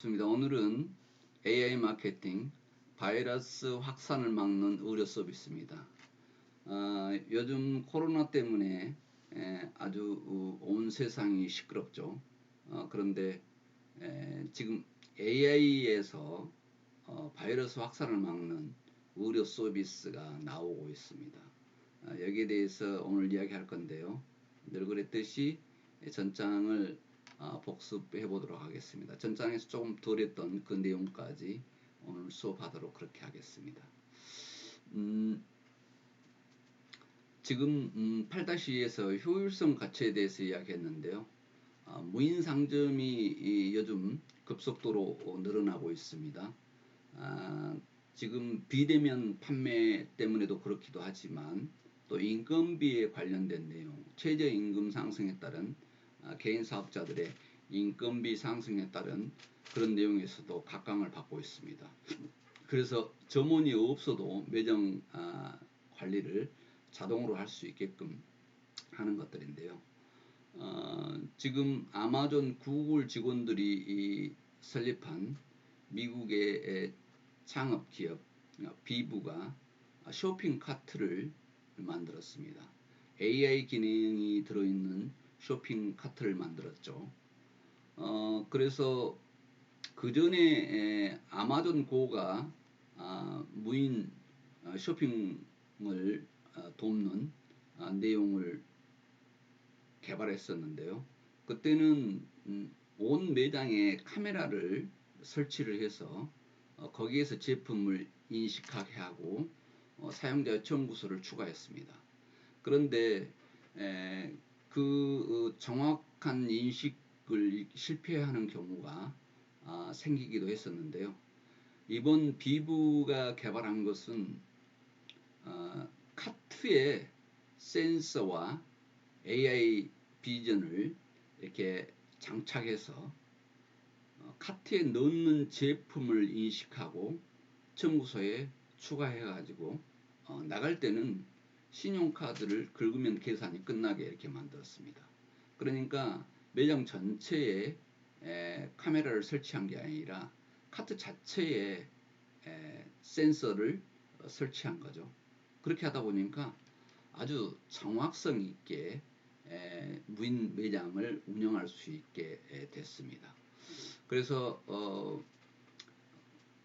반갑습니다. 오늘은 AI 마케팅, 바이러스 확산을 막는 의료 서비스입니다. 요즘 코로나 때문에 아주 온 세상이 시끄럽죠. 그런데 지금 AI에서 바이러스 확산을 막는 의료 서비스가 나오고 있습니다. 여기에 대해서 오늘 이야기할 건데요. 늘 그랬듯이 전장을 복습해 보도록 하겠습니다. 전장에서 조금 덜 했던 그 내용까지 오늘 수업하도록 그렇게 하겠습니다. 지금 8-2에서 효율성 가치에 대해서 이야기했는데요. 무인 상점이 요즘 급속도로 늘어나고 있습니다. 지금 비대면 판매 때문에도 그렇기도 하지만 또 인건비에 관련된 내용, 최저임금 상승에 따른 개인 사업자들의 인건비 상승에 따른 그런 내용에서도 각광을 받고 있습니다. 그래서 점원이 없어도 매장 관리를 자동으로 할 수 있게끔 하는 것들인데요. 지금 아마존, 구글 직원들이 설립한 미국의 창업 기업 비브가 쇼핑 카트를 만들었습니다. AI 기능이 들어있는 쇼핑 카트를 만들었죠. 그래서 그 전에 아마존 고가 무인 쇼핑을 돕는 내용을 개발했었는데요. 그때는 온 매장에 카메라를 설치를 해서 거기에서 제품을 인식하게 하고 사용자 청구서를 추가했습니다. 그런데 그 정확한 인식을 실패하는 경우가 생기기도 했었는데요. 이번 비브가 개발한 것은 카트에 센서와 AI 비전을 이렇게 장착해서 카트에 넣는 제품을 인식하고 청구서에 추가해 가지고 나갈 때는 신용카드를 긁으면 계산이 끝나게 이렇게 만들었습니다. 그러니까 매장 전체에 카메라를 설치한 게 아니라 카트 자체에 센서를 설치한 거죠. 그렇게 하다 보니까 아주 정확성 있게 무인 매장을 운영할 수 있게 됐습니다. 그래서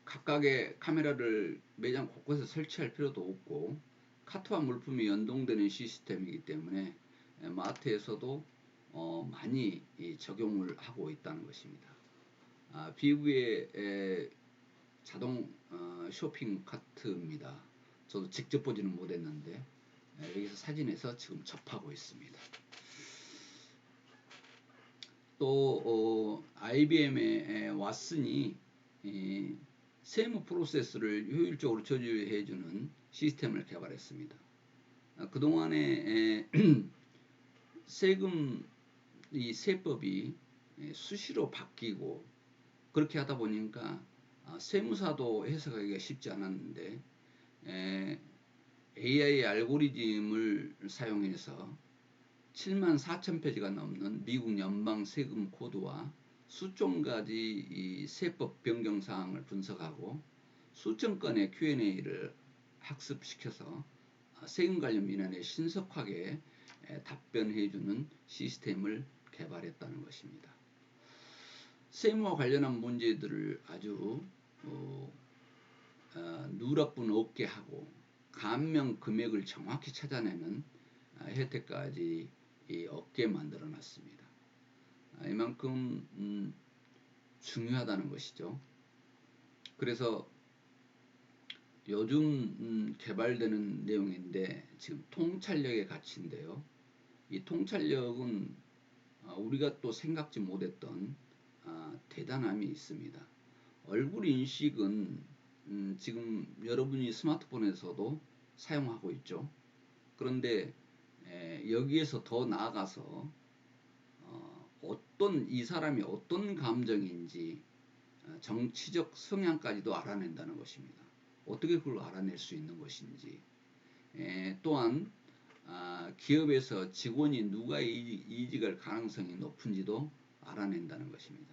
각각의 카메라를 매장 곳곳에 설치할 필요도 없고 카트와 물품이 연동되는 시스템이기 때문에 마트에서도 많이 적용을 하고 있다는 것입니다. 비브의 자동 쇼핑 카트입니다. 저도 직접 보지는 못했는데 여기서 사진에서 지금 접하고 있습니다. 또 IBM의 왓슨이 세무 프로세스를 효율적으로 저지해주는 시스템을 개발했습니다. 그동안에 세금 이 세법이 수시로 바뀌고 그렇게 하다 보니까 세무사도 해석하기가 쉽지 않았는데 AI 알고리즘을 사용해서 74,000페이지가 넘는 미국 연방 세금 코드와 수천 가지 이 세법 변경 사항을 분석하고 수천 건의 Q&A를 학습시켜서 세금 관련 민원에 신속하게 답변해주는 시스템을 개발했다는 것입니다. 세무와 관련한 문제들을 아주 누락분 없게 하고 감면 금액을 정확히 찾아내는 혜택까지 얻게 만들어 놨습니다. 이만큼 중요하다는 것이죠. 그래서 요즘 개발되는 내용인데 지금 통찰력의 가치인데요. 이 통찰력은 우리가 또 생각지 못했던 대단함이 있습니다. 얼굴 인식은 지금 여러분이 스마트폰에서도 사용하고 있죠. 그런데 여기에서 더 나아가서 어떤 이 사람이 어떤 감정인지 정치적 성향까지도 알아낸다는 것입니다. 어떻게 그걸 알아낼 수 있는 것인지 또한 기업에서 직원이 누가 이직할 가능성이 높은지도 알아낸다는 것입니다.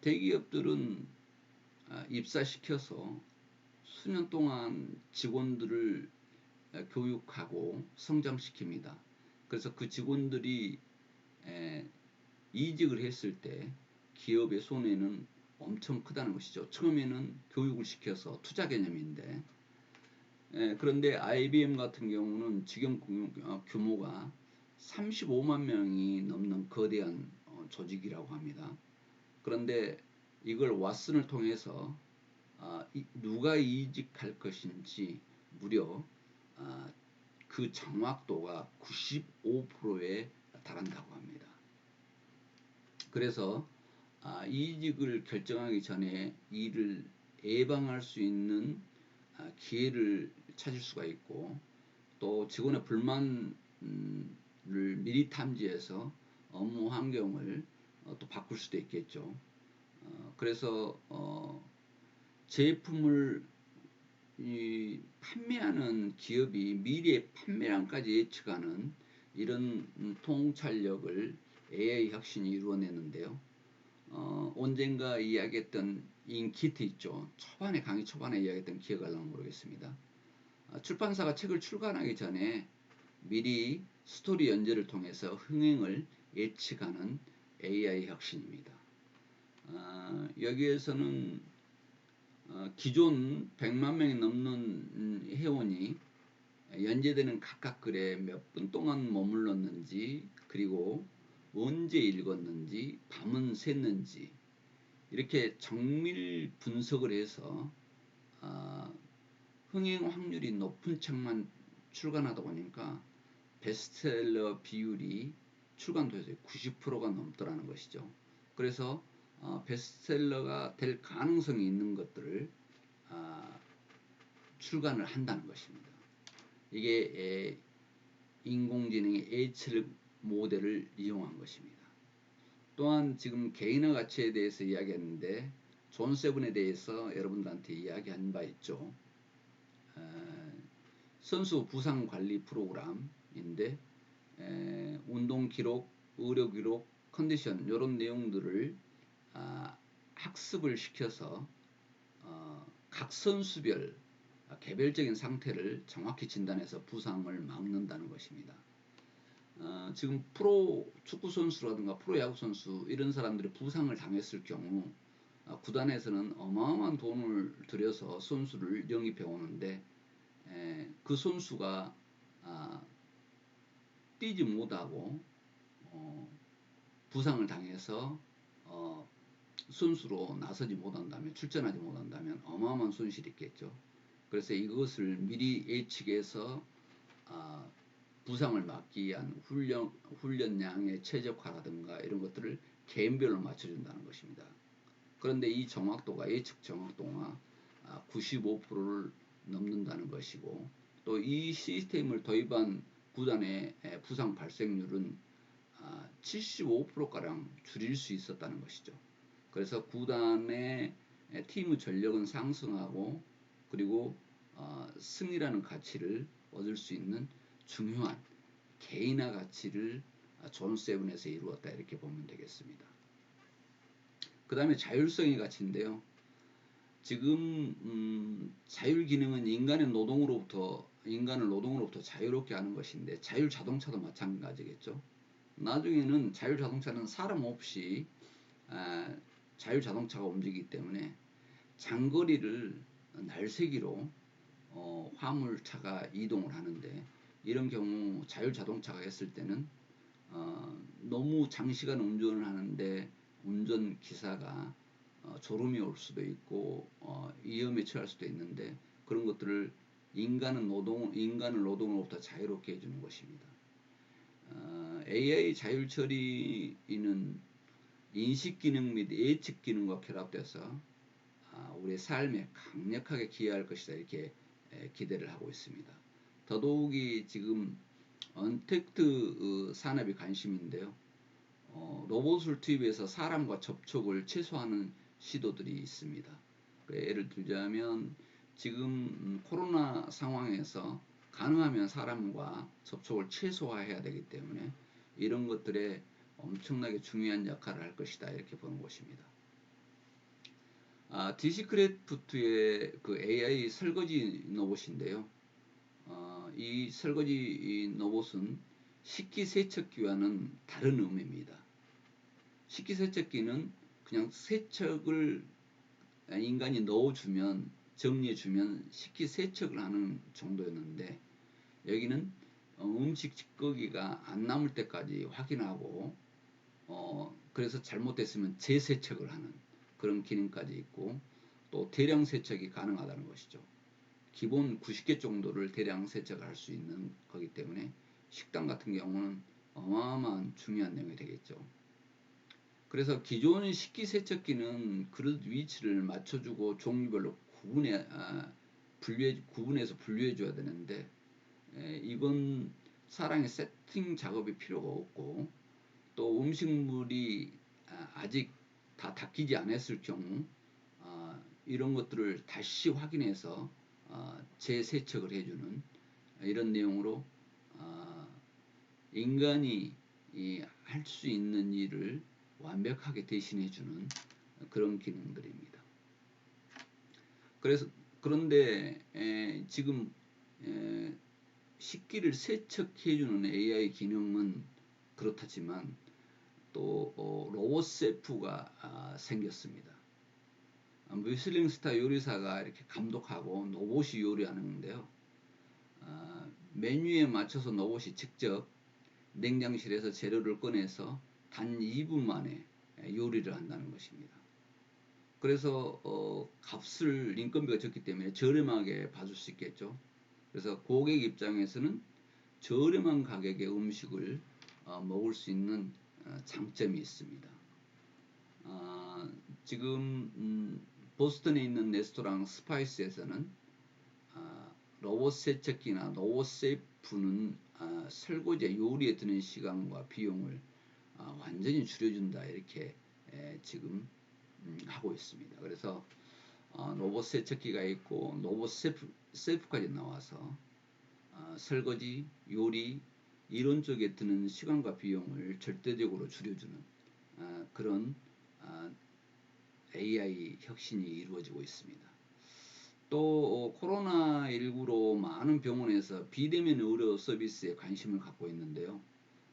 대기업들은 입사시켜서 수년 동안 직원들을 교육하고 성장시킵니다. 그래서 그 직원들이 이직을 했을 때 기업의 손해는 엄청 크다는 것이죠. 처음에는 교육을 시켜서 투자 개념인데, 그런데 IBM 같은 경우는 지금 규모가 35만 명이 넘는 거대한 조직이라고 합니다. 그런데 이걸 왓슨을 통해서 누가 이직할 것인지 무려 그 정확도가 95%에 달한다고 합니다. 그래서 이직을 결정하기 전에 이를 예방할 수 있는 기회를 찾을 수가 있고, 또 직원의 불만을 미리 탐지해서 업무 환경을 또 바꿀 수도 있겠죠. 그래서 제품을 판매하는 기업이 미래의 판매량까지 예측하는 이런 통찰력을 AI 혁신이 이루어내는데요. 언젠가 이야기했던 인키트 있죠. 강의 초반에 이야기했던 기억할런가 모르겠습니다. 출판사가 책을 출간하기 전에 미리 스토리 연재를 통해서 흥행을 예측하는 AI 혁신입니다. 여기에서는 기존 100만 명이 넘는 회원이 연재되는 각각 글에 몇 분 동안 머물렀는지, 그리고 언제 읽었는지, 밤은 샜는지, 이렇게 정밀 분석을 해서 흥행 확률이 높은 책만 출간하다 보니까 베스트셀러 비율이 출간도에서 90%가 넘더라는 것이죠. 그래서 베스트셀러가 될 가능성이 있는 것들을 출간을 한다는 것입니다. 이게 인공지능의 예측 모델을 이용한 것입니다. 또한 지금 개인화 가치에 대해서 이야기했는데, 존 세븐에 대해서 여러분들한테 이야기한 바 있죠. 선수 부상 관리 프로그램인데, 운동 기록, 의료 기록, 컨디션 이런 내용들을 학습을 시켜서 각 선수별 개별적인 상태를 정확히 진단해서 부상을 막는다는 것입니다. 지금 프로 축구 선수라든가 프로 야구 선수 이런 사람들이 부상을 당했을 경우 구단에서는 어마어마한 돈을 들여서 선수를 영입해 오는데, 그 선수가 뛰지 못하고 부상을 당해서 선수로 나서지 못한다면, 출전하지 못한다면 어마어마한 손실이 있겠죠. 그래서 이것을 미리 예측해서 부상을 막기 위한 훈련량의 최적화라든가 이런 것들을 개인별로 맞춰준다는 것입니다. 그런데 이 정확도가, 예측 정확도가 95%를 넘는다는 것이고, 또 이 시스템을 도입한 구단의 부상 발생률은 75%가량 줄일 수 있었다는 것이죠. 그래서 구단의 팀의 전력은 상승하고, 그리고 승이라는 가치를 얻을 수 있는 중요한 개인화 가치를 존 세븐에서 이루었다, 이렇게 보면 되겠습니다. 그 다음에 자율성의 가치인데요. 지금 자율 기능은 인간을 노동으로부터 자유롭게 하는 것인데, 자율 자동차도 마찬가지겠죠. 나중에는 자율 자동차는 사람 없이 자율 자동차가 움직이기 때문에 장거리를 날새기로 화물차가 이동을 하는데, 이런 경우 자율 자동차가 했을 때는 너무 장시간 운전을 하는데 운전 기사가 졸음이 올 수도 있고 위험에 처할 수도 있는데, 그런 것들을 인간을 노동으로부터 자유롭게 해주는 것입니다. AI 자율 처리는 인식 기능 및 예측 기능과 결합돼서 우리의 삶에 강력하게 기여할 것이다, 이렇게 기대를 하고 있습니다. 더더욱이 지금 언택트 산업이 관심인데요. 로봇을 투입해서 사람과 접촉을 최소화하는 시도들이 있습니다. 예를 들자면 지금 코로나 상황에서 가능하면 사람과 접촉을 최소화해야 되기 때문에 이런 것들에 엄청나게 중요한 역할을 할 것이다, 이렇게 보는 것입니다. 디시크래프트의 그 AI 설거지 로봇인데요. 이 설거지 로봇은 식기세척기와는 다른 의미입니다. 식기세척기는 그냥 세척을 인간이 넣어주면 정리해주면 식기세척을 하는 정도였는데, 여기는 음식 찌꺼기가 안 남을 때까지 확인하고 그래서 잘못됐으면 재세척을 하는 그런 기능까지 있고, 또 대량 세척이 가능하다는 것이죠. 기본 90개 정도를 대량 세척할 수 있는 거기 때문에 식당 같은 경우는 어마어마한 중요한 내용이 되겠죠. 그래서 기존의 식기세척기는 그릇 위치를 맞춰주고 종류별로 구분해서 분류해 줘야 되는데, 이건 사람의 세팅 작업이 필요가 없고, 또 음식물이 아직 다 닦이지 않았을 경우 이런 것들을 다시 확인해서 재세척을 해주는 이런 내용으로 인간이 할 수 있는 일을 완벽하게 대신해주는 그런 기능들입니다. 그런데 지금 식기를 세척해주는 AI 기능은 그렇다지만 또 로봇 셰프가 생겼습니다. 미슐랭 스타 요리사가 이렇게 감독하고 로봇이 요리하는데요. 메뉴에 맞춰서 로봇이 직접 냉장실에서 재료를 꺼내서 단 2분 만에 요리를 한다는 것입니다. 그래서 값을 인건비가 적기 때문에 저렴하게 받을 수 있겠죠. 그래서 고객 입장에서는 저렴한 가격의 음식을 먹을 수 있는 장점이 있습니다. 지금 보스턴에 있는 레스토랑 스파이스에서는 로봇 세척기나 로봇 셰프는 설거지에 요리에 드는 시간과 비용을 완전히 줄여준다, 이렇게 지금 하고 있습니다. 그래서 로봇 세척기가 있고 로봇 셰프까지 나와서 설거지, 요리 이런 쪽에 드는 시간과 비용을 절대적으로 줄여주는 그런 AI 혁신이 이루어지고 있습니다. 또 코로나19로 많은 병원에서 비대면 의료 서비스에 관심을 갖고 있는데요.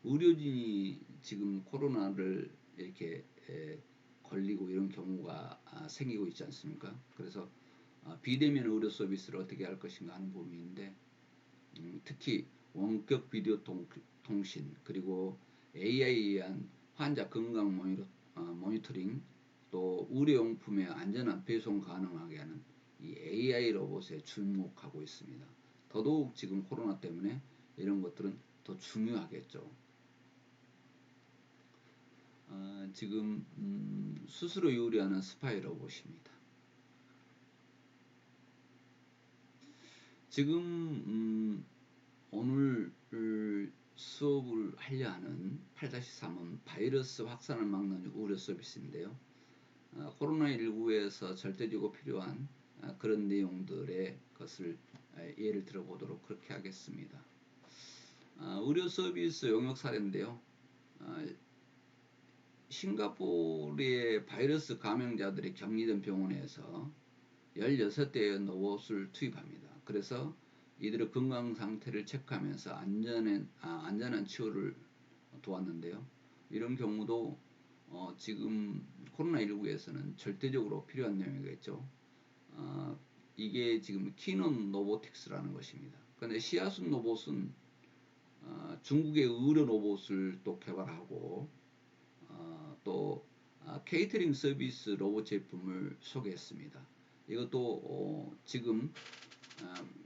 의료진이 지금 코로나를 이렇게 걸리고 이런 경우가 생기고 있지 않습니까? 그래서 비대면 의료 서비스를 어떻게 할 것인가 하는 부분인데, 특히 원격 비디오 통신, 그리고 AI에 의한 환자 건강 모니터링, 또 의료용품의 안전한 배송 가능하게 하는 이 AI 로봇에 주목하고 있습니다. 더더욱 지금 코로나 때문에 이런 것들은 더 중요하겠죠. 지금 스스로 요리하는 스파이 로봇입니다. 지금 오늘 수업을 하려 하는 8-3은 바이러스 확산을 막는 의료 서비스인데요. 코로나19에서 절대적으로 필요한 그런 내용들의 것을 예를 들어보도록 그렇게 하겠습니다. 의료 서비스 용역 사례인데요. 싱가포르의 바이러스 감염자들이 격리된 병원에서 16대의 로봇을 투입합니다. 그래서 이들의 건강 상태를 체크하면서 안전한 치료를 도왔는데요. 이런 경우도 지금 코로나19에서는 절대적으로 필요한 내용이겠죠. 이게 지금 키논 로보틱스라는 것입니다. 그런데 시아순 로봇은 중국의 의료 로봇을 또 개발하고 또 케이터링 서비스 로봇 제품을 소개했습니다. 이것도 지금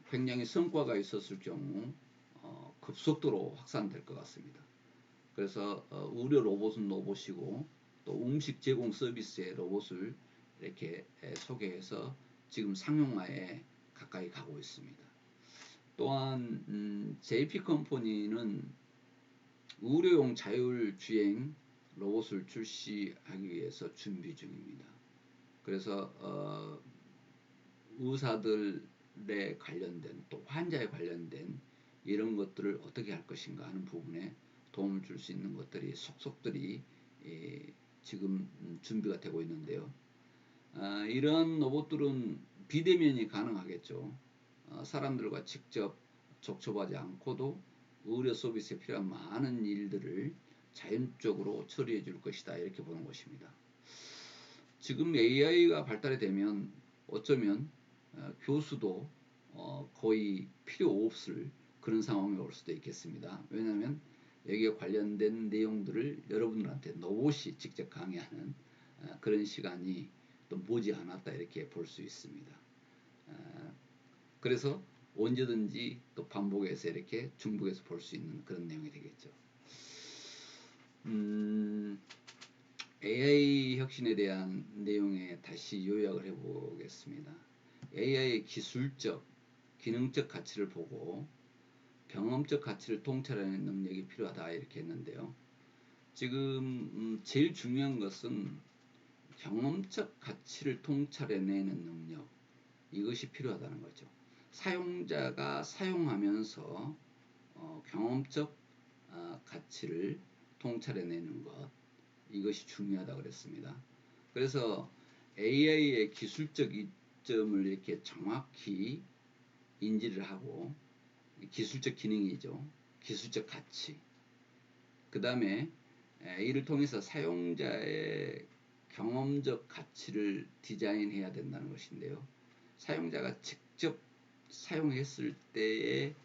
굉장히 성과가 있었을 경우 급속도로 확산될 것 같습니다. 그래서 의료 로봇은 로봇이고 또 음식 제공 서비스의 로봇을 이렇게 소개해서 지금 상용화에 가까이 가고 있습니다. 또한 JP 컴퍼니는 의료용 자율주행 로봇을 출시하기 위해서 준비 중입니다. 그래서 의사들에 관련된 또 환자에 관련된 이런 것들을 어떻게 할 것인가 하는 부분에 도움을 줄 수 있는 것들이 속속들이 지금 준비가 되고 있는데요. 이런 로봇들은 비대면이 가능하겠죠. 사람들과 직접 접촉하지 않고도 의료 서비스에 필요한 많은 일들을 자연적으로 처리해 줄 것이다, 이렇게 보는 것입니다. 지금 AI가 발달이 되면 어쩌면 교수도 거의 필요 없을 그런 상황이 올 수도 있겠습니다. 왜냐하면 여기에 관련된 내용들을 여러분들한테 로봇이 직접 강의하는 그런 시간이 또 머지않았다, 이렇게 볼 수 있습니다. 그래서 언제든지 또 반복해서 이렇게 중복해서 볼 수 있는 그런 내용이 되겠죠. AI 혁신에 대한 내용에 다시 요약을 해보겠습니다. AI의 기술적, 기능적 가치를 보고 경험적 가치를 통찰하는 능력이 필요하다, 이렇게 했는데요. 지금 제일 중요한 것은 경험적 가치를 통찰해내는 능력, 이것이 필요하다는 거죠. 사용자가 사용하면서 경험적 가치를 통찰해내는 것, 이것이 중요하다고 그랬습니다. 그래서 AI의 기술적 이점을 이렇게 정확히 인지를 하고, 기술적 기능이죠. 기술적 가치. 그 다음에 이를 통해서 사용자의 경험적 가치를 디자인해야 된다는 것인데요. 사용자가 직접 사용했을 때의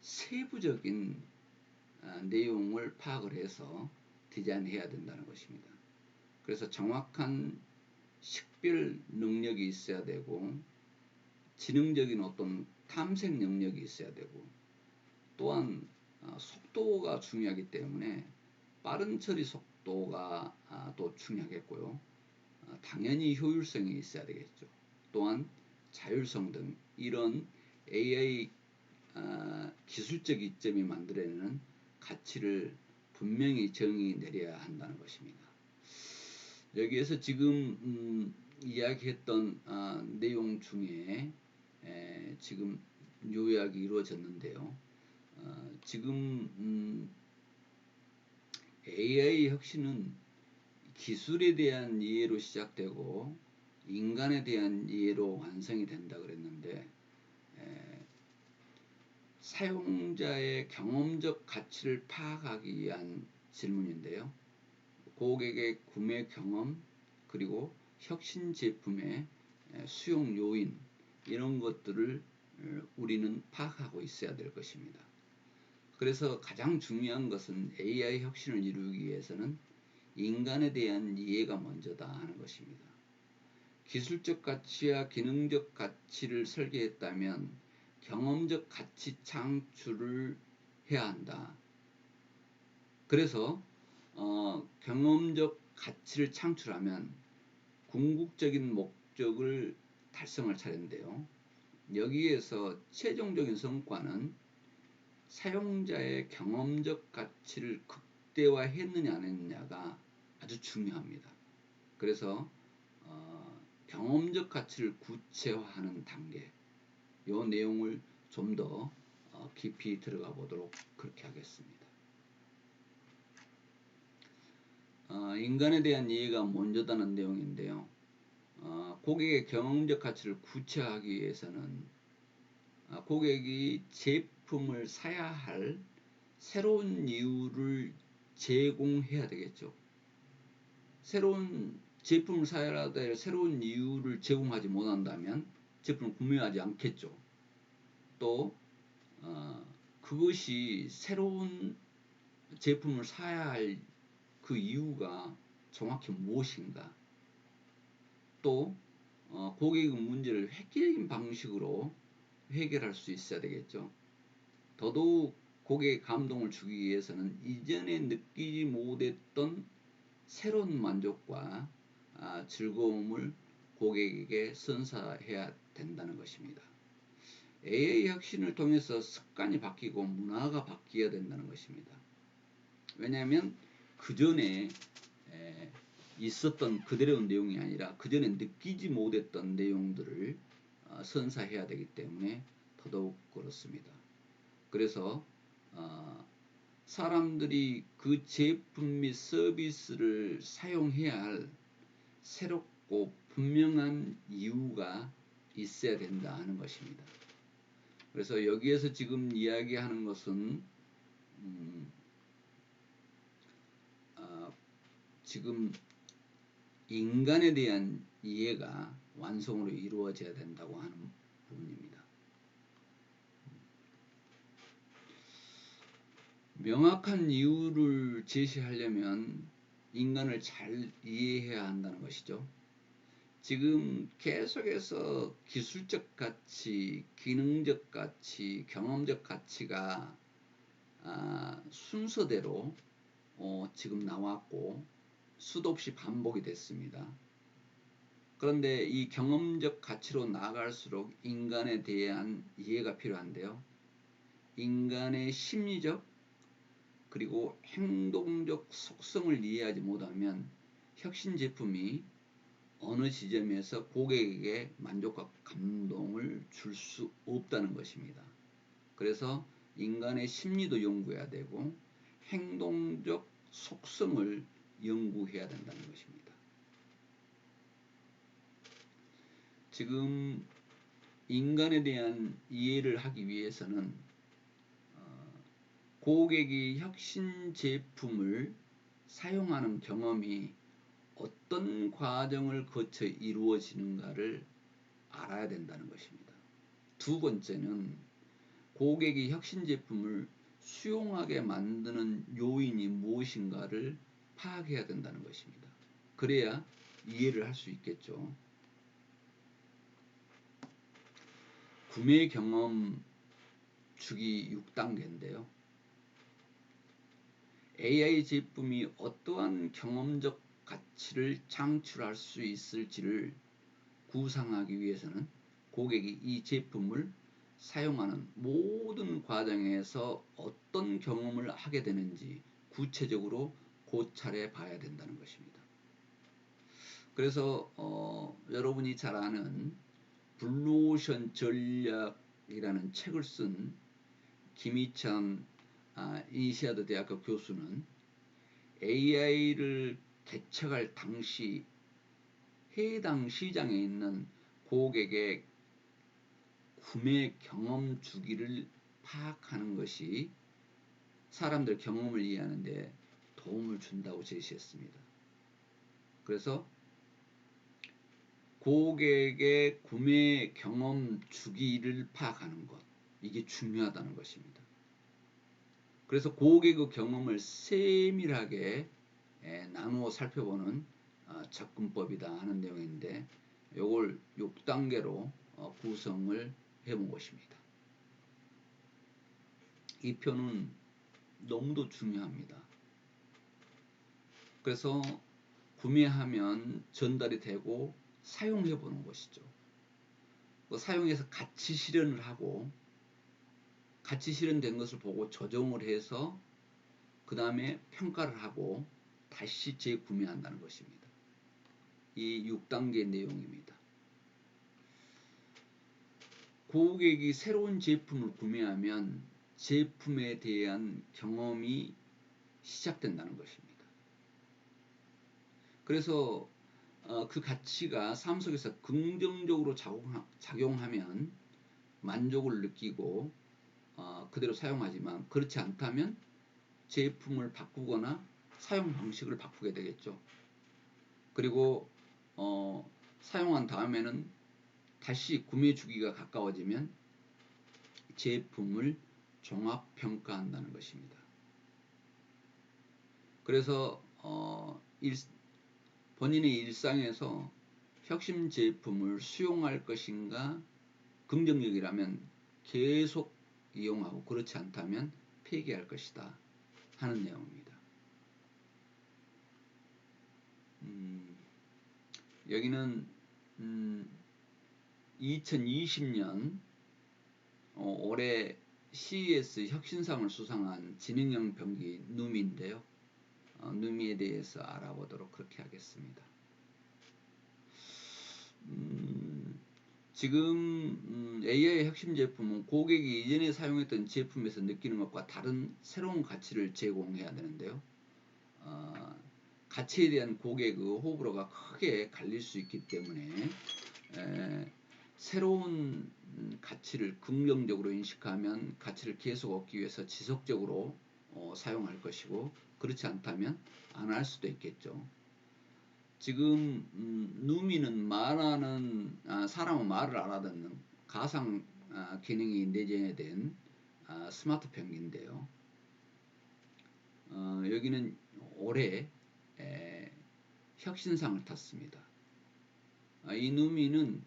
세부적인 내용을 파악을 해서 디자인해야 된다는 것입니다. 그래서 정확한 식별 능력이 있어야 되고, 지능적인 어떤 탐색 능력이 있어야 되고, 또한 속도가 중요하기 때문에 빠른 처리 속도가 또 중요하겠고요. 당연히 효율성이 있어야 되겠죠. 또한 자율성 등 이런 AI 기술적 이점이 만들어내는 가치를 분명히 정의 내려야 한다는 것입니다. 여기에서 지금 이야기했던 내용 중에 지금 요약이 이루어졌는데요. 지금 AI 혁신은 기술에 대한 이해로 시작되고 인간에 대한 이해로 완성이 된다 그랬는데, 사용자의 경험적 가치를 파악하기 위한 질문인데요. 고객의 구매 경험, 그리고 혁신 제품의 수용 요인, 이런 것들을 우리는 파악하고 있어야 될 것입니다. 그래서 가장 중요한 것은 AI 혁신을 이루기 위해서는 인간에 대한 이해가 먼저다 하는 것입니다. 기술적 가치와 기능적 가치를 설계했다면 경험적 가치 창출을 해야 한다. 그래서 경험적 가치를 창출하면 궁극적인 목적을 달성할 차례인데요. 여기에서 최종적인 성과는 사용자의 경험적 가치를 극대화했느냐 안 했느냐가 아주 중요합니다. 그래서 경험적 가치를 구체화하는 단계, 이 내용을 좀 더 깊이 들어가 보도록 그렇게 하겠습니다. 인간에 대한 이해가 먼저다는 내용인데요. 고객의 경험적 가치를 구체화하기 위해서는 고객이 제품을 사야 할 새로운 이유를 제공해야 되겠죠. 새로운 제품을 사야 될 새로운 이유를 제공하지 못한다면 제품을 구매하지 않겠죠. 또 그것이 새로운 제품을 사야 할 그 이유가 정확히 무엇인가, 또 고객의 문제를 획기적인 방식으로 해결할 수 있어야 되겠죠. 더더욱 고객의 감동을 주기 위해서는 이전에 느끼지 못했던 새로운 만족과 즐거움을 고객에게 선사해야 된다는 것입니다. AI 혁신을 통해서 습관이 바뀌고 문화가 바뀌어야 된다는 것입니다. 왜냐하면 그 전에 있었던 그대로의 내용이 아니라 그 전에 느끼지 못했던 내용들을 선사해야 되기 때문에 더더욱 그렇습니다. 그래서 사람들이 그 제품 및 서비스를 사용해야 할 새롭고 분명한 이유가 있어야 된다 하는 것입니다. 그래서 여기에서 지금 이야기하는 것은 지금 인간에 대한 이해가 완성으로 이루어져야 된다고 하는 부분입니다. 명확한 이유를 제시하려면 인간을 잘 이해해야 한다는 것이죠. 지금 계속해서 기술적 가치, 기능적 가치, 경험적 가치가 순서대로 지금 나왔고 수도 없이 반복이 됐습니다. 그런데 이 경험적 가치로 나아갈수록 인간에 대한 이해가 필요한데요. 인간의 심리적 그리고 행동적 속성을 이해하지 못하면 혁신 제품이 어느 지점에서 고객에게 만족과 감동을 줄 수 없다는 것입니다. 그래서 인간의 심리도 연구해야 되고 행동적 속성을 연구해야 된다는 것입니다. 지금 인간에 대한 이해를 하기 위해서는 고객이 혁신 제품을 사용하는 경험이 어떤 과정을 거쳐 이루어지는가를 알아야 된다는 것입니다. 두 번째는 고객이 혁신 제품을 수용하게 만드는 요인이 무엇인가를 파악해야 된다는 것입니다. 그래야 이해를 할 수 있겠죠. 구매 경험 주기 6단계인데요. AI 제품이 어떠한 경험적 가치를 창출할 수 있을지를 구상하기 위해서는 고객이 이 제품을 사용하는 모든 과정에서 어떤 경험을 하게 되는지 구체적으로 고찰해 봐야 된다는 것입니다. 그래서 여러분이 잘 아는 블루오션 전략이라는 책을 쓴 김희찬 인시아드 대학교 교수는 AI를 개척할 당시 해당 시장에 있는 고객의 구매 경험 주기를 파악하는 것이 사람들 경험을 이해하는 데 도움을 준다고 제시했습니다. 그래서 고객의 구매 경험 주기를 파악하는 것, 이게 중요하다는 것입니다. 그래서 고객의 경험을 세밀하게 나누어 살펴보는 접근법이다 하는 내용인데 이걸 6단계로 구성을 해본 것입니다. 이 표는 너무도 중요합니다. 그래서 구매하면 전달이 되고 사용해 보는 것이죠. 사용해서 같이 실현을 하고 같이 실현된 것을 보고 조정을 해서 그 다음에 평가를 하고 다시 재구매한다는 것입니다. 이 6단계 내용입니다. 고객이 새로운 제품을 구매하면 제품에 대한 경험이 시작된다는 것입니다. 그래서 그 가치가 삶 속에서 긍정적으로 작용하면 만족을 느끼고 그대로 사용하지만 그렇지 않다면 제품을 바꾸거나 사용 방식을 바꾸게 되겠죠. 그리고 사용한 다음에는 다시 구매 주기가 가까워지면 제품을 종합평가한다는 것입니다. 그래서 본인의 일상에서 혁신 제품을 수용할 것인가, 긍정적이라면 계속 이용하고 그렇지 않다면 폐기할 것이다 하는 내용입니다. 여기는 2020년 올해 CES 혁신상을 수상한 지능형 병기 누미인데요. 누미에 대해서 알아보도록 그렇게 하겠습니다. 지금 AI 혁신 제품은 고객이 이전에 사용했던 제품에서 느끼는 것과 다른 새로운 가치를 제공해야 되는데요. 가치에 대한 고객의 호불호가 크게 갈릴 수 있기 때문에 새로운 가치를 긍정적으로 인식하면 가치를 계속 얻기 위해서 지속적으로 사용할 것이고, 그렇지 않다면 안 할 수도 있겠죠. 지금 누미는 말하는 사람은 말을 알아듣는 가상 기능이 내재된 스마트 변기인데요. 여기는 올해 혁신상을 탔습니다. 이 누미는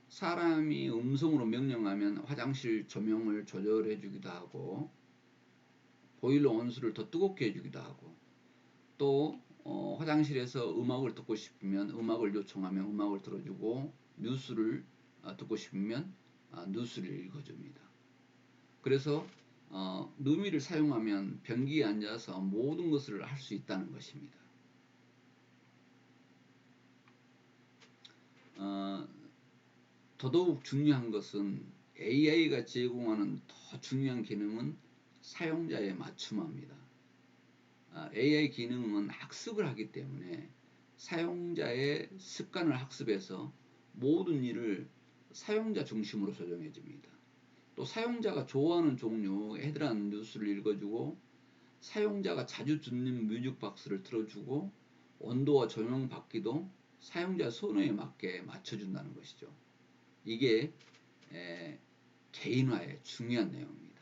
사람이 음성으로 명령하면 화장실 조명을 조절해 주기도 하고, 보일러 온수를 더 뜨겁게 해주기도 하고, 또 화장실에서 음악을 듣고 싶으면 음악을 요청하면 음악을 들어주고, 뉴스를 듣고 싶으면 뉴스를 읽어줍니다. 그래서 누미를 사용하면 변기에 앉아서 모든 것을 할 수 있다는 것입니다. 더더욱 중요한 것은 AI가 제공하는 더 중요한 기능은 사용자의 맞춤화입니다. AI 기능은 학습을 하기 때문에 사용자의 습관을 학습해서 모든 일을 사용자 중심으로 조정해 줍니다. 또 사용자가 좋아하는 종류 헤드라인 뉴스를 읽어주고, 사용자가 자주 듣는 뮤직박스를 틀어주고, 온도와 조명 바퀴도 사용자 선호에 맞게 맞춰준다는 것이죠. 이게 개인화의 중요한 내용입니다.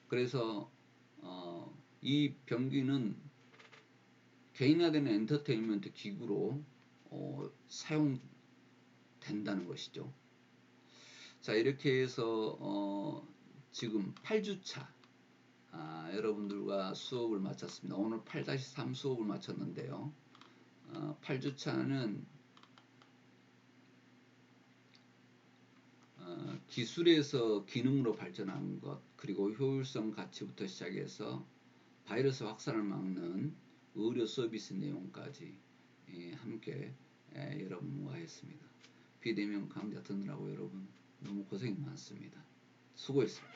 그래서 이 변기는 개인화되는 엔터테인먼트 기구로 사용된다는 것이죠. 자, 이렇게 해서 지금 8주차 여러분들과 수업을 마쳤습니다. 오늘 8-3 수업을 마쳤는데요. 8주차는 기술에서 기능으로 발전한 것, 그리고 효율성 가치부터 시작해서 바이러스 확산을 막는 의료 서비스 내용까지 함께 여러분과 했습니다. 비대면 강좌 듣느라고 여러분 너무 고생이 많습니다. 수고했습니다.